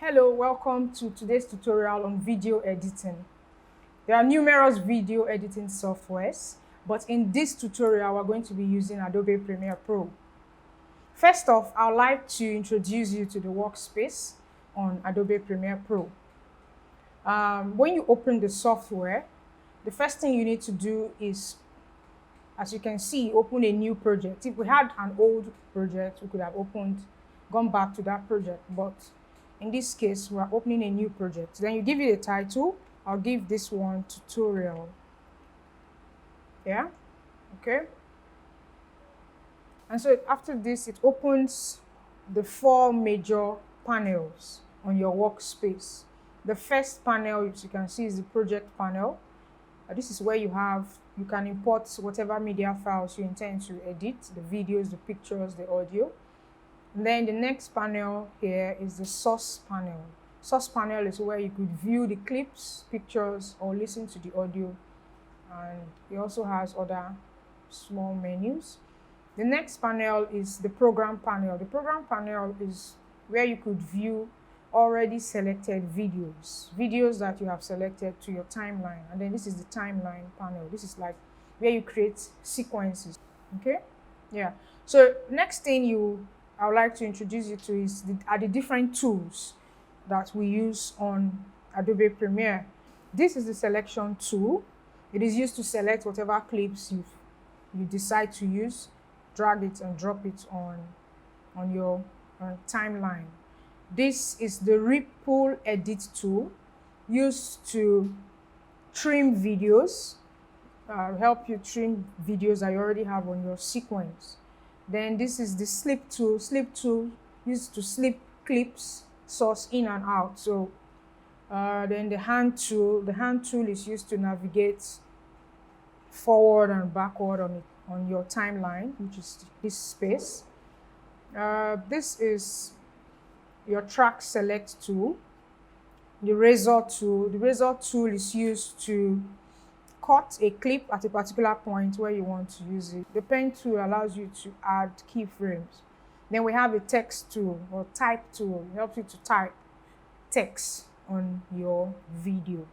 Hello, welcome to today's tutorial on video editing. There are numerous video editing softwares, but in this tutorial, we're going to be using Adobe Premiere Pro. First off, I'd like to introduce you to the workspace on Adobe Premiere Pro. When you open the software, the first thing you need to do is, as you can see, open a new project. If we had an old project, we could have gone back to that project, but in this case, we're opening a new project. Then you give it a title. I'll give this one tutorial. Yeah, okay. And so after this, it opens the 4 major panels on your workspace. The first panel, as you can see, is the project panel. This is where you can import whatever media files you intend to edit, the videos, the pictures, the audio. And then the next panel here is the source panel. Source panel is where you could view the clips, pictures, or listen to the audio. And it also has other small menus. The next panel is the program panel. The program panel is where you could view already selected videos that you have selected to your timeline. And then this is the timeline panel. This is like where you create sequences. Okay? Yeah. So next thing I would like to introduce you to are the different tools that we use on Adobe Premiere. This is the selection tool. It is used to select whatever clips you decide to use, drag it and drop it on your timeline. This is the Ripple Edit tool, used to trim videos, help you trim videos that you already have on your sequence. Then this is the slip tool. Slip tool used to slip clips, source in and out. So then the hand tool. The hand tool is used to navigate forward and backward on your timeline, which is this space. This is your track select tool. The razor tool. The razor tool is used to cut a clip at a particular point where you want to use it. The pen tool allows you to add keyframes. Then we have a text tool or type tool. It helps you to type text on your video.